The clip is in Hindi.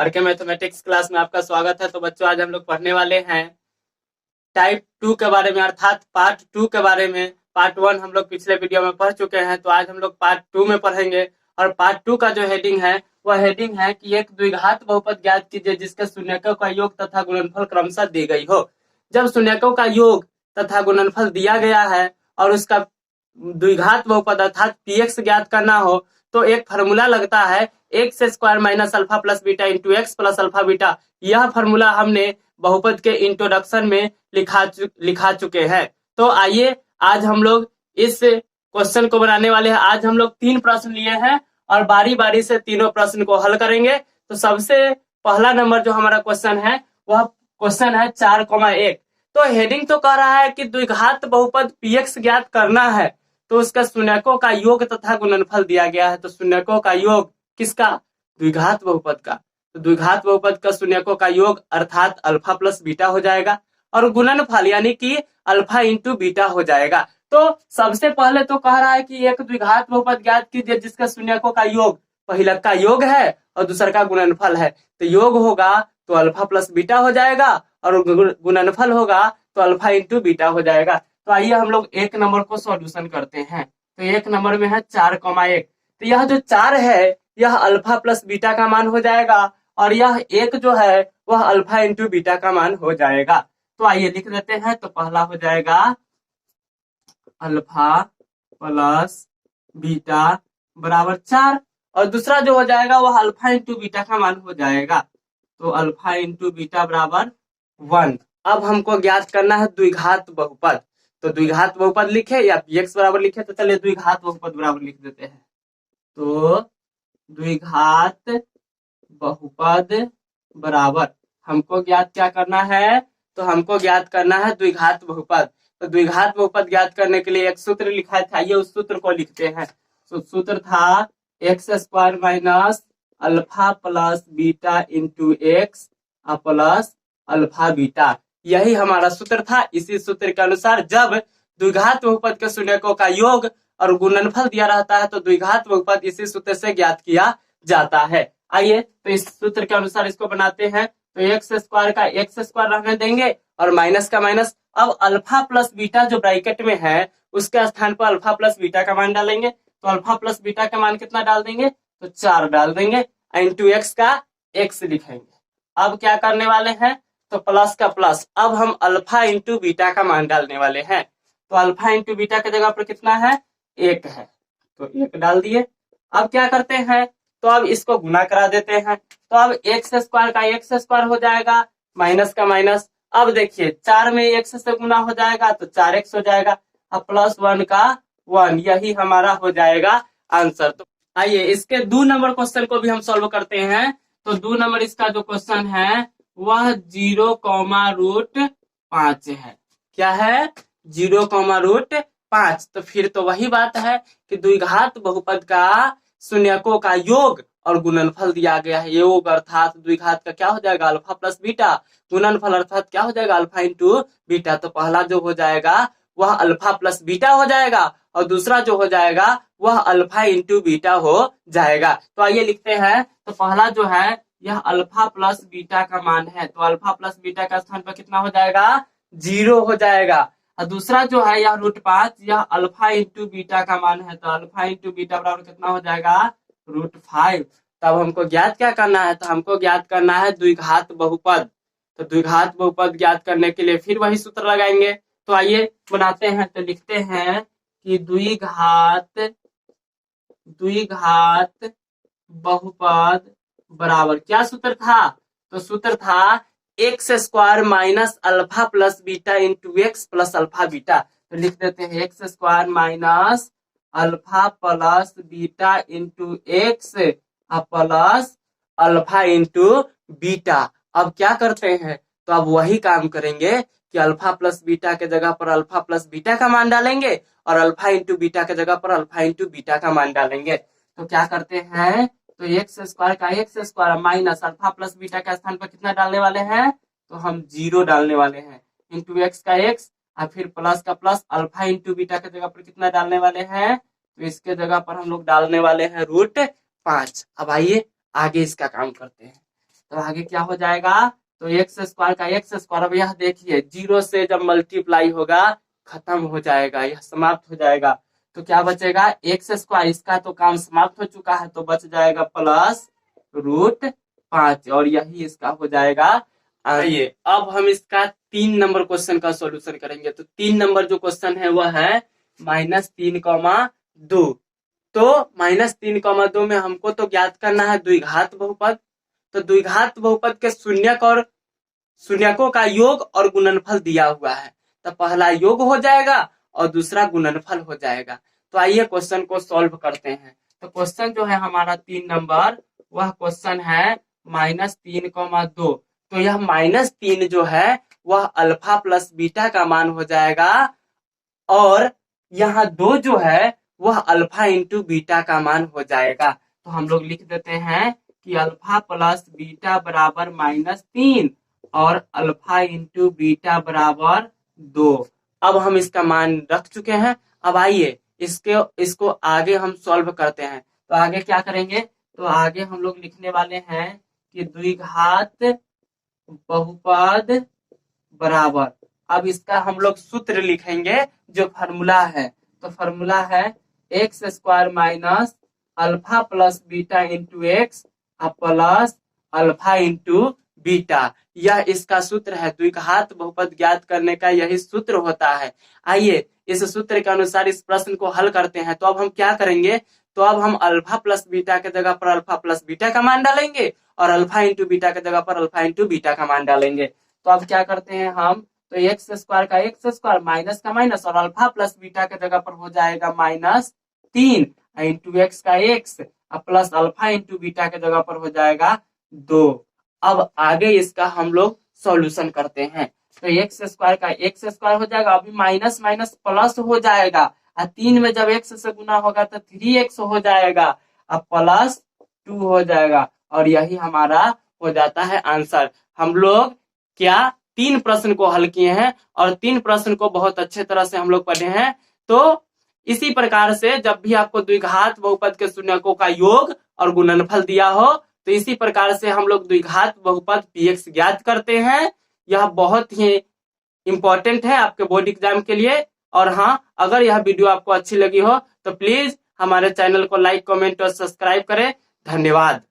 आरके मैथमेटिक्स क्लास में आपका स्वागत है। तो बच्चों, आज हम लोग पढ़ने वाले हैं टाइप 2 के बारे में, अर्थात पार्ट 2 के बारे में। पार्ट 1 हम लोग पिछले वीडियो में पढ़ चुके हैं, तो आज हम लोग पार्ट 2 में पढ़ेंगे। और पार्ट 2 का जो हेडिंग है वह हेडिंग है कि एक द्विघात बहुपद ज्ञात कीजिए जिसके शून्यकों का योग तथा गुणनफल क्रमशः दी गई हो। जब शून्यकों का योग तथा गुणनफल दिया गया है और उसका द्विघात बहुपद अर्थात पीएक्स ज्ञात करना हो, तो एक फार्मूला लगता है x square minus alpha plus beta into x plus alpha beta. यह फार्मूला हमने बहुपद के इंट्रोडक्शन में लिखा चुके हैं। तो आइए आज हम लोग इस क्वेश्चन को बनाने वाले हैं। आज हम लोग 3 प्रश्न लिए हैं और बारी बारी से तीनों प्रश्न को हल करेंगे। तो सबसे पहला नंबर जो हमारा क्वेश्चन है वह क्वेश्चन है 4,1। तो हेडिंग तो कह रहा है कि द्विघात बहुपद पीएक्स ज्ञात करना है, तो उसका शून्यकों का योग तथा गुणनफल दिया गया है। तो शून्यकों का योग किसका? द्विघात बहुपद का। तो द्विघात बहुपद का शून्यकों का योग अर्थात अल्फा प्लस बीटा हो जाएगा और गुणनफल यानी कि अल्फा इंटू बीटा हो जाएगा। तो सबसे पहले तो कह रहा है कि एक द्विघात बहुपद ज्ञात कीजिए जिसका शून्यकों का योग पहला का योग है और दूसरा का गुणनफल है। तो योग होगा तो अल्फा प्लस बीटा हो जाएगा और गुणनफल होगा तो अल्फा इंटू बीटा हो जाएगा। तो आइए हम लोग एक नंबर को सॉल्यूशन करते हैं। तो एक नंबर में है 4,1। तो यह जो 4 है यह अल्फा प्लस बीटा का मान हो जाएगा और यह एक जो है वह अल्फा इंटू बीटा का मान हो जाएगा। तो आइए लिख देते हैं। तो पहला हो जाएगा अल्फा प्लस बीटा बराबर 4 और दूसरा जो हो जाएगा वह अल्फा इंटू बीटा का मान हो जाएगा। तो अल्फा इंटू बीटा बराबर 1। अब हमको ज्ञात करना है द्विघात बहुपद। तो द्विघात बहुपद लिखे या पीएक्स बराबर लिखे, तो चलिए द्विघात बहुपद बराबर लिख देते हैं। तो द्विघात बहुपद बराबर हमको ज्ञात क्या करना है? तो हमको ज्ञात करना है द्विघात बहुपद। तो द्विघात बहुपद ज्ञात करने के लिए एक सूत्र लिखा था, ये उस सूत्र को लिखते हैं। तो सूत्र था x square minus alpha plus beta into x plus alpha beta. यही हमारा सूत्र था। इसी सूत्र के अनुसार जब द्विघात बहुपद के शून्यकों का योग और गुणनफल दिया रहता है तो द्विघात बहुपद इसी सूत्र से ज्ञात किया जाता है। आइए तो इस सूत्र के अनुसार इसको बनाते हैं। तो एक्स स्क्वायर का एक्स स्क्वायर रहने देंगे और माइनस का माइनस। अब अल्फा प्लस बीटा जो ब्रैकेट में है उसके स्थान पर अल्फा प्लस बीटा का मान डालेंगे। तो अल्फा प्लस बीटा का मान कितना डाल देंगे? तो 4 डाल देंगे। इंटू एक्स का एक्स लिखेंगे। अब क्या करने वाले हैं? तो प्लस का प्लस। अब हम अल्फा इंटू बीटा का मान डालने वाले हैं। तो अल्फा इंटू बीटा की जगह पर कितना है? 1 है, तो 1 डाल दिए। अब क्या करते हैं? तो अब इसको गुना करा देते हैं। तो अब एक्स स्क्वायर का एक्स स्क्वायर हो जाएगा माइनस का माइनस। अब देखिए 4 में एक्स से गुना हो जाएगा तो 4x हो जाएगा। अब प्लस 1 का 1, यही हमारा हो जाएगा आंसर। तो आइए इसके 2 नंबर क्वेश्चन को भी हम सॉल्व करते हैं। तो 2 नंबर इसका जो क्वेश्चन है वह 0,5 है। क्या है? 0,5। तो फिर तो वही बात है कि द्विघात बहुपद का शून्यकों का योग और गुणनफल दिया गया है। योग अर्थात द्विघात का क्या हो जाएगा? Alpha plus beta. गुणनफल अर्थात क्या हो जाएगा? Alpha into beta. तो पहला जो हो जाएगा वह अल्फा प्लस बीटा हो जाएगा और दूसरा जो हो जाएगा वह अल्फा इंटू बीटा हो जाएगा। तो आइए लिखते हैं। तो पहला जो है यह अल्फा प्लस बीटा का मान है। तो अल्फा प्लस बीटा का स्थान पर कितना हो जाएगा? 0 हो जाएगा। और दूसरा जो है यह √5, यह अल्फा इंटू बीटा का मान है। तो अल्फा इंटू बीटा बराबर कितना हो जाएगा? √5। तब हमको ज्ञात क्या करना है? तो हमको ज्ञात करना है द्विघात बहुपद। तो द्विघात बहुपद ज्ञात करने के लिए फिर वही सूत्र लगाएंगे। तो आइए बनाते हैं। तो लिखते हैं कि द्विघात बहुपद बराबर क्या सूत्र था? तो सूत्र था x square minus alpha plus beta into x plus alpha beta. तो लिख देते हैं x square minus alpha plus beta into x plus alpha into beta. अब क्या करते हैं? तो अब वही काम करेंगे कि अल्फा प्लस बीटा के जगह पर अल्फा प्लस बीटा का मान डालेंगे और अल्फा इंटू बीटा के जगह पर अल्फा इंटू बीटा का मान डालेंगे। तो क्या करते हैं? तो एक्स स्क्वायर का x square minus alpha plus beta के स्थान पर कितना डालने वाले हैं? तो हम 0 डालने वाले हैं। इंटू एक्स का एक्स और फिर प्लस का प्लस अल्फा इंटू बीटा के जगह पर कितना डालने वाले हैं? तो इसके जगह पर हम लोग डालने वाले हैं √5। अब आइए आगे इसका काम करते हैं। तो आगे क्या हो जाएगा, तो एक्स स्क्वायर का एक्स स्क्वायर। अब यह देखिए 0 से जब मल्टीप्लाई होगा खत्म हो जाएगा, यह समाप्त हो जाएगा। तो क्या बचेगा, एक्स स्क्वायर, इसका तो काम समाप्त हो चुका है, तो बच जाएगा प्लस √5 और यही इसका हो जाएगा। आइए अब हम इसका 3 नंबर क्वेश्चन का सॉल्यूशन करेंगे। तो 3 नंबर जो क्वेश्चन है वह है -3,2। तो -3,2 में हमको तो ज्ञात करना है द्विघात बहुपद। तो द्विघात बहुपद के शून्यक और शून्यकों का योग और गुणनफल दिया हुआ है, तो पहला योग हो जाएगा और दूसरा गुणनफल हो जाएगा। तो आइए क्वेश्चन को सॉल्व करते हैं। तो क्वेश्चन जो है हमारा 3 नंबर, वह क्वेश्चन है -3,2। तो यह -3 जो है वह अल्फा प्लस बीटा का मान हो जाएगा और यहाँ 2 जो है वह अल्फा इंटू बीटा का मान हो जाएगा। तो हम लोग लिख देते हैं कि अल्फा प्लस बीटा बराबर -3 और अल्फा इंटू बीटा बराबर 2। अब हम इसका मान रख चुके हैं। अब आइए इसको आगे हम सॉल्व करते हैं। तो आगे क्या करेंगे, तो आगे हम लोग लिखने वाले हैं कि द्विघात बहुपद बराबर, अब इसका हम लोग सूत्र लिखेंगे जो फार्मूला है। तो फार्मूला है x square minus alpha plus beta into x plus alpha into beta, यह इसका सूत्र है। द्विघात बहुपद ज्ञात करने का यही सूत्र होता है। आइए इस सूत्र के अनुसार इस प्रश्न को हल करते हैं। तो अब हम क्या करेंगे, तो अब हम अल्फा प्लस बीटा के जगह पर अल्फा प्लस बीटा का मान डालेंगे और अल्फा इंटू बीटा के जगह पर अल्फा इंटू बीटा का मान डालेंगे। तो अब क्या करते हैं हम, तो एक्स स्क्वायर का एक्स स्क्वायर माइनस का माइनस और अल्फा प्लस बीटा के जगह पर हो जाएगा -3 इंटू एक्स का x plus alpha into beta के जगह पर हो जाएगा 2। अब आगे इसका हम लोग सॉल्यूशन करते हैं। तो एक्स स्क्वायर का एक्स स्क्वायर हो जाएगा, अभी माइनस माइनस प्लस हो जाएगा और 3 में जब एक्स से गुना होगा तो 3x हो जाएगा अब प्लस 2 हो जाएगा और यही हमारा हो जाता है आंसर। हम लोग क्या 3 प्रश्न को हल किए हैं और 3 प्रश्न को बहुत अच्छे तरह से हम लोग पढ़े हैं। तो इसी प्रकार से जब भी आपको द्विघात बहुपद के शून्यकों का योग और गुणनफल दिया हो तो इसी प्रकार से हम लोग द्विघात बहुपद px ज्ञात करते हैं। यह बहुत ही इंपॉर्टेंट है आपके बोर्ड एग्जाम के लिए। और हाँ, अगर यह वीडियो आपको अच्छी लगी हो तो प्लीज हमारे चैनल को लाइक, कमेंट और सब्सक्राइब करें। धन्यवाद।